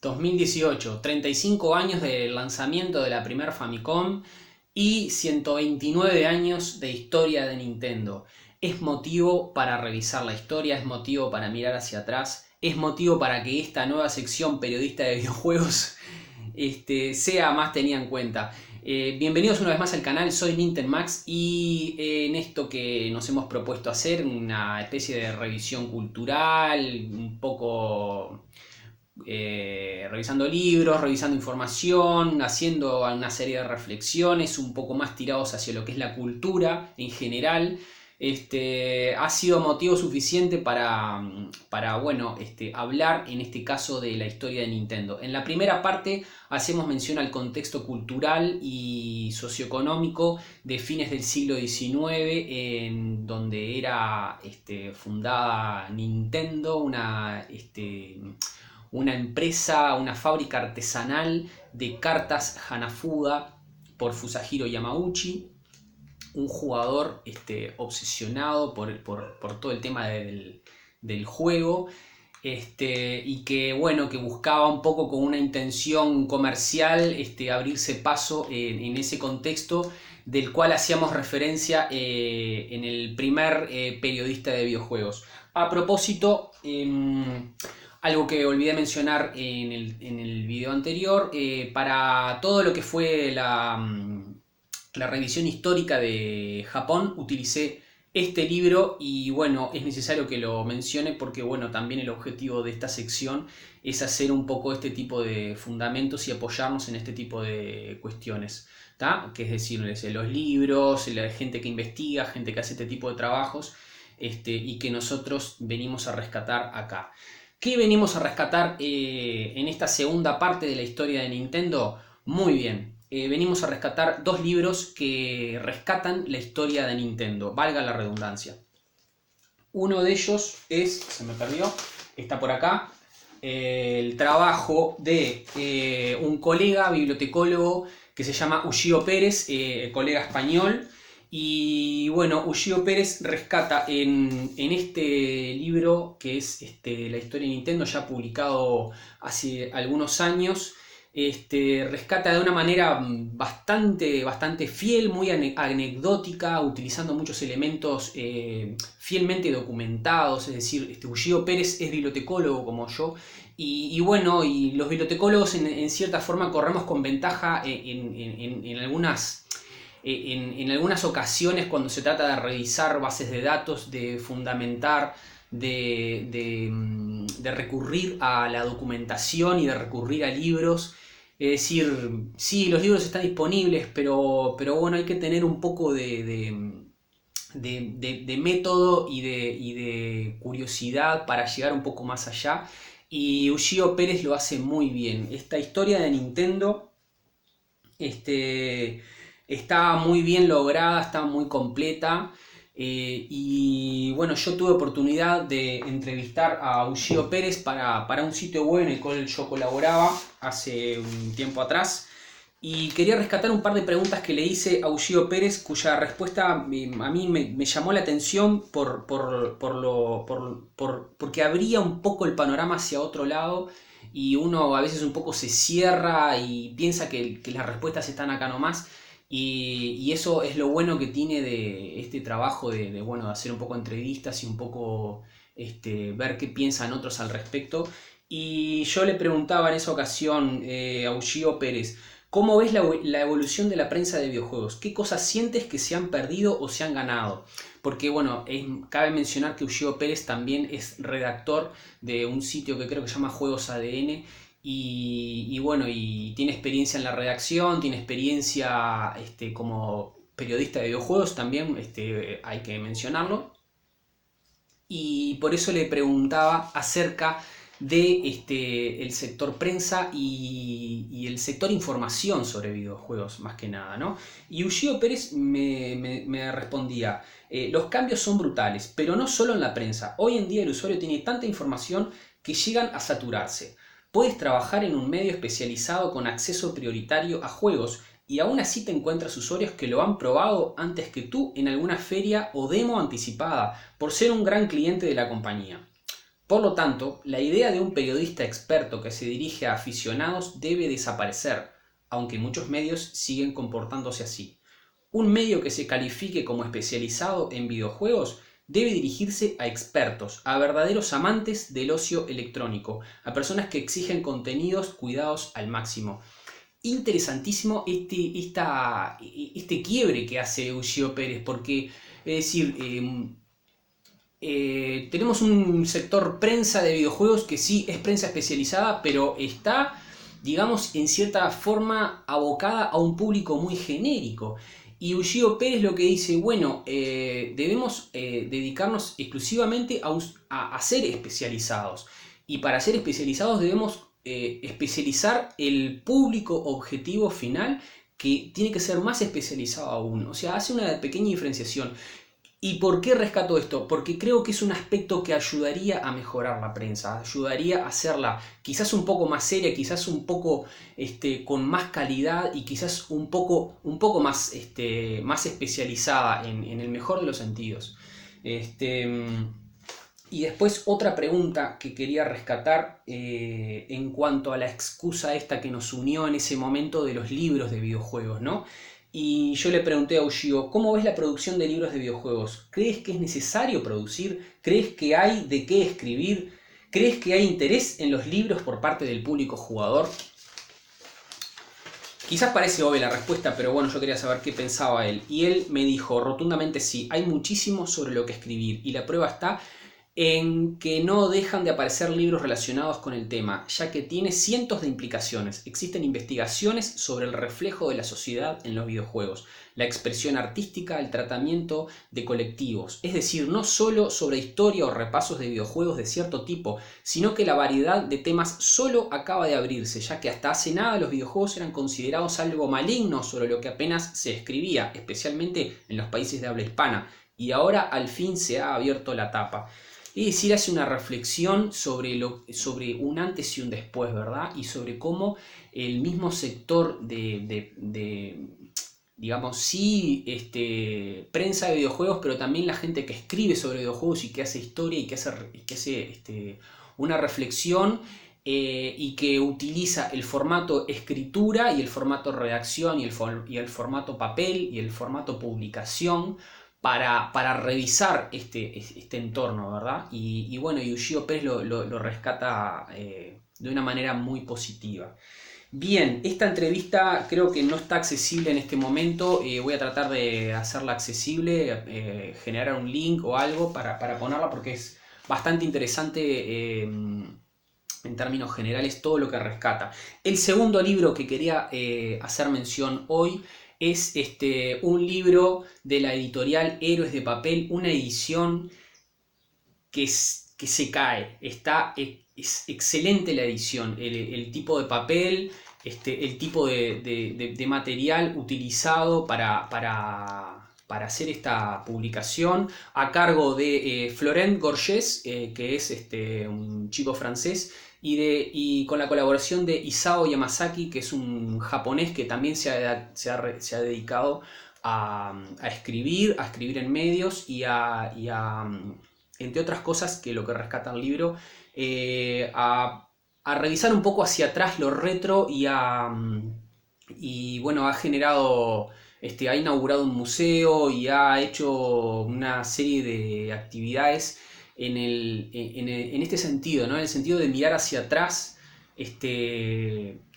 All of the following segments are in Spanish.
2018, 35 años del lanzamiento de la primer Famicom y 129 años de historia de Nintendo. Es motivo para revisar la historia, es motivo para mirar hacia atrás, es motivo para que esta nueva sección periodista de videojuegos sea más tenida en cuenta. Bienvenidos una vez más al canal, soy Nintenmax y en esto que nos hemos propuesto hacer, una especie de revisión cultural, un poco revisando libros, revisando información, haciendo una serie de reflexiones un poco más tirados hacia lo que es la cultura en general. Ha sido motivo suficiente para bueno, hablar en este caso de la historia de Nintendo. En la primera parte hacemos mención al contexto cultural y socioeconómico de fines del siglo XIX, en donde era fundada Nintendo, una empresa, una fábrica artesanal de cartas Hanafuda por Fusajiro Yamauchi, un jugador obsesionado por todo el tema del juego, y que bueno, que buscaba un poco con una intención comercial abrirse paso en ese contexto del cual hacíamos referencia en el primer periodista de videojuegos. A propósito, algo que olvidé mencionar en el video anterior, para todo lo que fue la revisión histórica de Japón utilicé este libro y bueno, es necesario que lo mencione porque bueno, también el objetivo de esta sección es hacer un poco este tipo de fundamentos y apoyarnos en este tipo de cuestiones, ¿tá? Que es decir, los libros, la gente que investiga, gente que hace este tipo de trabajos, y que nosotros venimos a rescatar acá. ¿Qué venimos a rescatar en esta segunda parte de la historia de Nintendo? Muy bien, venimos a rescatar dos libros que rescatan la historia de Nintendo, valga la redundancia. Uno de ellos es, se me perdió, está por acá, el trabajo de un colega bibliotecólogo que se llama Ushio Pérez, colega español. Y bueno, Ushio Pérez rescata en este libro, que es la historia de Nintendo, ya publicado hace algunos años, rescata de una manera bastante fiel, muy anecdótica, utilizando muchos elementos fielmente documentados. Es decir, Ushio Pérez es bibliotecólogo como yo, y bueno, y los bibliotecólogos en cierta forma corremos con ventaja en algunas ocasiones cuando se trata de revisar bases de datos, de fundamentar, de recurrir a la documentación y de recurrir a libros. Es decir, sí, los libros están disponibles, pero bueno, hay que tener un poco de método y de curiosidad para llegar un poco más allá. Y Ushio Pérez lo hace muy bien. Esta historia de Nintendo está muy bien lograda, está muy completa. Y bueno, yo tuve oportunidad de entrevistar a Ushio Pérez para un sitio web en el cual yo colaboraba hace un tiempo atrás. Y quería rescatar un par de preguntas que le hice a Ushio Pérez, cuya respuesta a mí me llamó la atención porque abría un poco el panorama hacia otro lado. Y uno a veces un poco se cierra y piensa que las respuestas están acá nomás. Y eso es lo bueno que tiene de este trabajo bueno, de hacer un poco entrevistas y un poco ver qué piensan otros al respecto. Y yo le preguntaba en esa ocasión a Ushio Pérez, ¿cómo ves la evolución de la prensa de videojuegos? ¿Qué cosas sientes que se han perdido o se han ganado? Porque bueno, cabe mencionar que Ushio Pérez también es redactor de un sitio que creo que se llama Juegos ADN. Y bueno, y tiene experiencia en la redacción, tiene experiencia como periodista de videojuegos también, hay que mencionarlo. Y por eso le preguntaba acerca de el sector prensa y el sector información sobre videojuegos, más que nada, ¿no? Y Ushio Pérez me respondía, los cambios son brutales, pero no solo en la prensa. Hoy en día el usuario tiene tanta información que llegan a saturarse. Puedes trabajar en un medio especializado con acceso prioritario a juegos y aún así te encuentras usuarios que lo han probado antes que tú en alguna feria o demo anticipada por ser un gran cliente de la compañía. Por lo tanto, la idea de un periodista experto que se dirige a aficionados debe desaparecer, aunque muchos medios siguen comportándose así. Un medio que se califique como especializado en videojuegos debe dirigirse a expertos, a verdaderos amantes del ocio electrónico, a personas que exigen contenidos cuidados al máximo. Interesantísimo este quiebre que hace Ushio Pérez, porque, es decir, tenemos un sector prensa de videojuegos que sí es prensa especializada, pero está, digamos, en cierta forma abocada a un público muy genérico. Y Ushio Pérez lo que dice, bueno, debemos dedicarnos exclusivamente a ser especializados. Y para ser especializados debemos especializar el público objetivo final, que tiene que ser más especializado aún. O sea, hace una pequeña diferenciación. ¿Y por qué rescato esto? Porque creo que es un aspecto que ayudaría a mejorar la prensa, ayudaría a hacerla quizás un poco más seria, quizás un poco con más calidad y quizás un poco más, más especializada en el mejor de los sentidos. Y después otra pregunta que quería rescatar en cuanto a la excusa esta que nos unió en ese momento de los libros de videojuegos, ¿no? Y yo le pregunté a Ushio, ¿cómo ves la producción de libros de videojuegos? ¿Crees que es necesario producir? ¿Crees que hay de qué escribir? ¿Crees que hay interés en los libros por parte del público jugador? Quizás parece obvia la respuesta, pero bueno, yo quería saber qué pensaba él. Y él me dijo rotundamente sí, hay muchísimo sobre lo que escribir. Y la prueba está en que no dejan de aparecer libros relacionados con el tema, ya que tiene cientos de implicaciones. Existen investigaciones sobre el reflejo de la sociedad en los videojuegos, la expresión artística, el tratamiento de colectivos, es decir, no solo sobre historia o repasos de videojuegos de cierto tipo, sino que la variedad de temas solo acaba de abrirse, ya que hasta hace nada los videojuegos eran considerados algo maligno sobre lo que apenas se escribía, especialmente en los países de habla hispana, y ahora al fin se ha abierto la tapa. Es decir, hace una reflexión sobre un antes y un después, ¿verdad? Y sobre cómo el mismo sector digamos, sí, prensa de videojuegos, pero también la gente que escribe sobre videojuegos y que hace historia y que hace una reflexión y que utiliza el formato escritura y el formato redacción y el formato papel y el formato publicación para revisar este entorno, ¿verdad? Y bueno, Ushio Pérez lo rescata de una manera muy positiva. Bien, esta entrevista creo que no está accesible en este momento. Voy a tratar de hacerla accesible, generar un link o algo para ponerla porque es bastante interesante en términos generales todo lo que rescata. El segundo libro que quería hacer mención hoy es un libro de la editorial Héroes de Papel, una edición que se cae. Es excelente la edición, el tipo de papel, el tipo de material utilizado para hacer esta publicación, a cargo de Florent Gorgés, que es un chico francés, y con la colaboración de Isao Yamazaki, que es un japonés que también se ha dedicado a escribir en medios entre otras cosas, que lo que rescata el libro, a revisar un poco hacia atrás lo retro y bueno, ha generado, ha inaugurado un museo y ha hecho una serie de actividades en este sentido, ¿no? En el sentido de mirar hacia atrás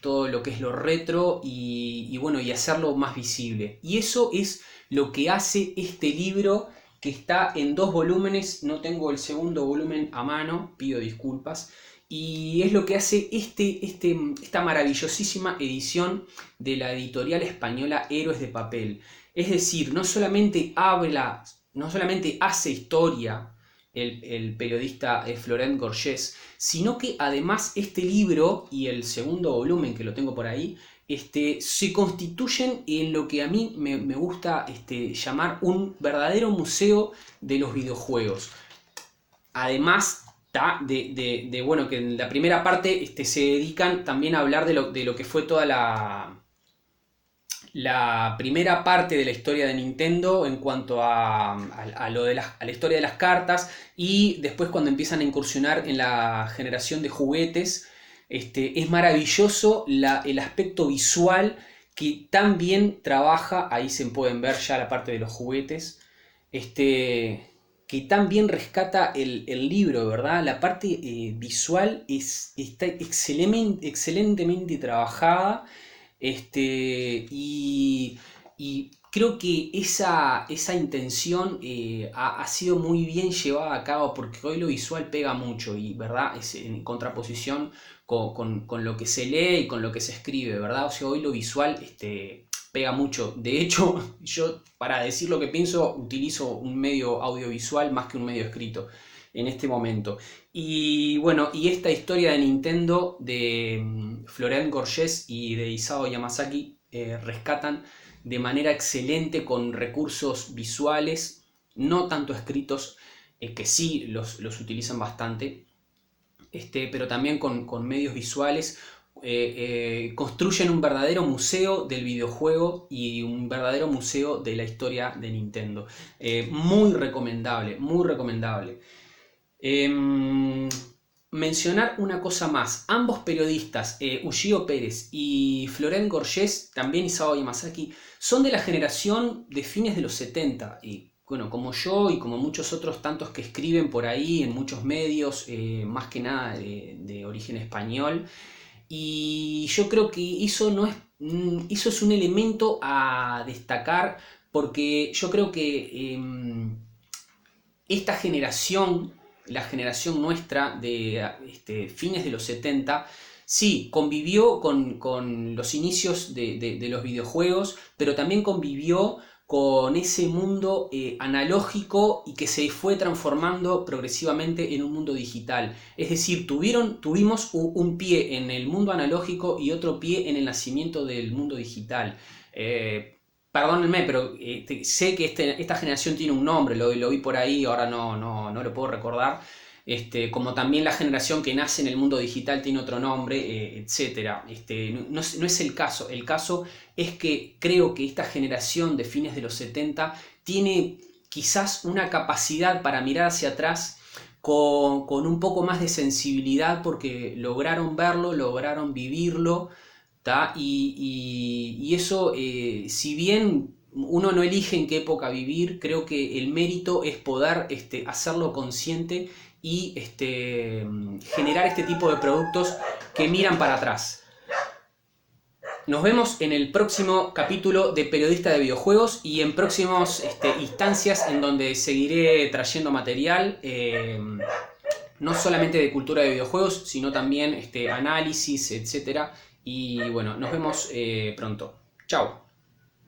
todo lo que es lo retro y bueno, y hacerlo más visible. Y eso es lo que hace este libro, que está en 2 volúmenes, no tengo el segundo volumen a mano, pido disculpas, y es lo que hace esta maravillosísima edición de la editorial española Héroes de Papel. Es decir, no solamente hace historia el periodista Florent Gorgés, sino que además este libro y el segundo volumen, que lo tengo por ahí, se constituyen en lo que a mí me gusta llamar un verdadero museo de los videojuegos. Además bueno, que en la primera parte se dedican también a hablar de lo que fue toda la primera parte de la historia de Nintendo en cuanto a la historia de las cartas, y después cuando empiezan a incursionar en la generación de juguetes, es maravilloso el aspecto visual que tan bien trabaja. Ahí se pueden ver ya la parte de los juguetes, que tan bien rescata el libro, ¿verdad? La parte visual está excelentemente trabajada. Y creo que esa intención ha sido muy bien llevada a cabo, porque hoy lo visual pega mucho, y ¿verdad? Es en contraposición con lo que se lee y con lo que se escribe, ¿verdad? O sea, hoy lo visual pega mucho. De hecho, yo, para decir lo que pienso, utilizo un medio audiovisual más que un medio escrito en este momento. Y bueno, y esta historia de Nintendo de Florian Gorges y de Isao Yamazaki rescatan de manera excelente, con recursos visuales, no tanto escritos, que sí los utilizan bastante, pero también con medios visuales. Construyen un verdadero museo del videojuego y un verdadero museo de la historia de Nintendo. Muy recomendable, muy recomendable. Mencionar una cosa más: ambos periodistas, Ushio Pérez y Florian Gorges, también Isao Yamazaki, son de la generación de fines de los 70, y bueno, como yo y como muchos otros tantos que escriben por ahí en muchos medios, más que nada de origen español. Y yo creo que eso es un elemento a destacar, porque yo creo que esta generación, la generación nuestra de fines de los 70, sí, convivió con los inicios de los videojuegos, pero también convivió con ese mundo analógico, y que se fue transformando progresivamente en un mundo digital. Es decir, tuvimos un pie en el mundo analógico y otro pie en el nacimiento del mundo digital. Perdónenme, pero sé que esta generación tiene un nombre, lo vi por ahí, ahora no lo puedo recordar. Como también la generación que nace en el mundo digital tiene otro nombre, etc. No es el caso. El caso es que creo que esta generación de fines de los 70 tiene quizás una capacidad para mirar hacia atrás con un poco más de sensibilidad, porque lograron verlo, lograron vivirlo. Y eso, si bien uno no elige en qué época vivir, creo que el mérito es poder hacerlo consciente y generar este tipo de productos que miran para atrás. Nos vemos en el próximo capítulo de Periodista de Videojuegos, y en próximas instancias en donde seguiré trayendo material, no solamente de cultura de videojuegos, sino también análisis, etc. Y bueno, nos vemos pronto. Chao.